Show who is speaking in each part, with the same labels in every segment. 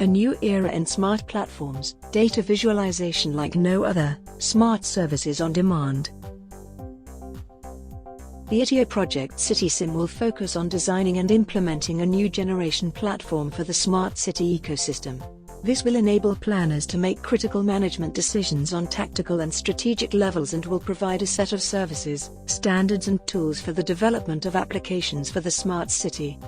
Speaker 1: A new era in smart platforms, data visualization like no other, smart services on demand. The ITIO project CitiSim will focus on designing and implementing a new generation platform for the smart city ecosystem. This will enable planners to make critical management decisions on tactical and strategic levels and will provide a set of services, standards and tools for the development of applications for the smart city.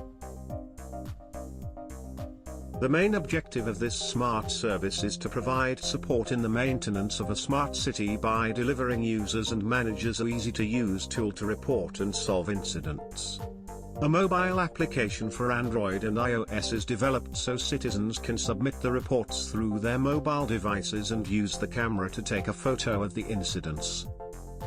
Speaker 2: The main objective of this smart service is to provide support in the maintenance of a smart city by delivering users and managers an easy-to-use tool to report and solve incidents. A mobile application for Android and iOS is developed so citizens can submit the reports through their mobile devices and use the camera to take a photo of the incidents.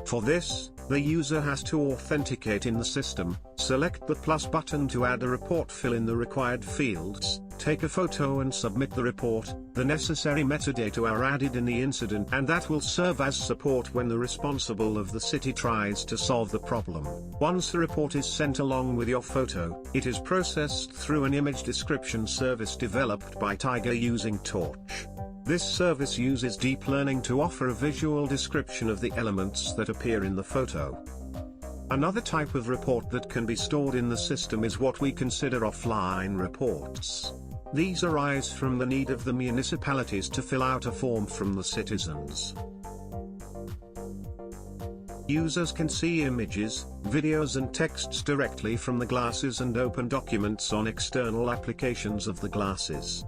Speaker 2: For this, the user has to authenticate in the system, select the plus button to add a report, fill in the required fields, take a photo and submit the report. The necessary metadata are added in the incident and that will serve as support when the responsible of the city tries to solve the problem. Once the report is sent along with your photo, it is processed through an image description service developed by Tiger using Torch. This service uses deep learning to offer a visual description of the elements that appear in the photo. Another type of report that can be stored in the system is what we consider offline reports. These arise from the need of the municipalities to fill out a form from the citizens. Users can see images, videos and texts directly from the glasses and open documents on external applications of the glasses.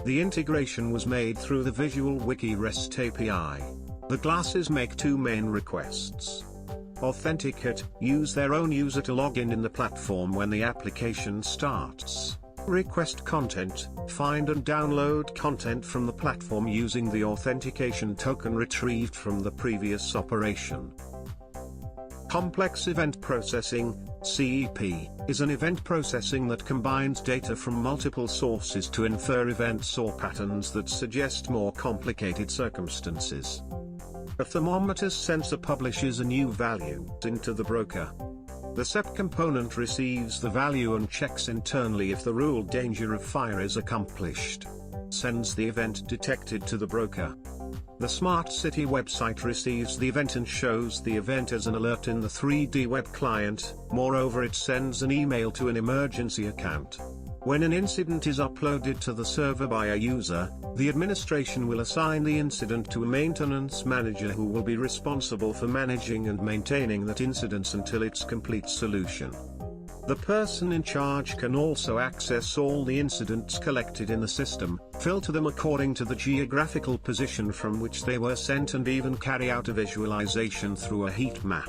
Speaker 2: The integration was made through the Visual Wiki REST API. The glasses make two main requests. Authenticate, use their own user to log in the platform when the application starts. Request content, find and download content from the platform using the authentication token retrieved from the previous operation. Complex Event Processing, CEP, is an event processing that combines data from multiple sources to infer events or patterns that suggest more complicated circumstances. A thermometer sensor publishes a new value into the broker. The SEP component receives the value and checks internally if the ruled danger of fire is accomplished. Sends the event detected to the broker. The Smart City website receives the event and shows the event as an alert in the 3D web client. Moreover, it sends an email to an emergency account. When an incident is uploaded to the server by a user, the administration will assign the incident to a maintenance manager who will be responsible for managing and maintaining that incident until its complete solution. The person in charge can also access all the incidents collected in the system, filter them according to the geographical position from which they were sent and even carry out a visualization through a heat map.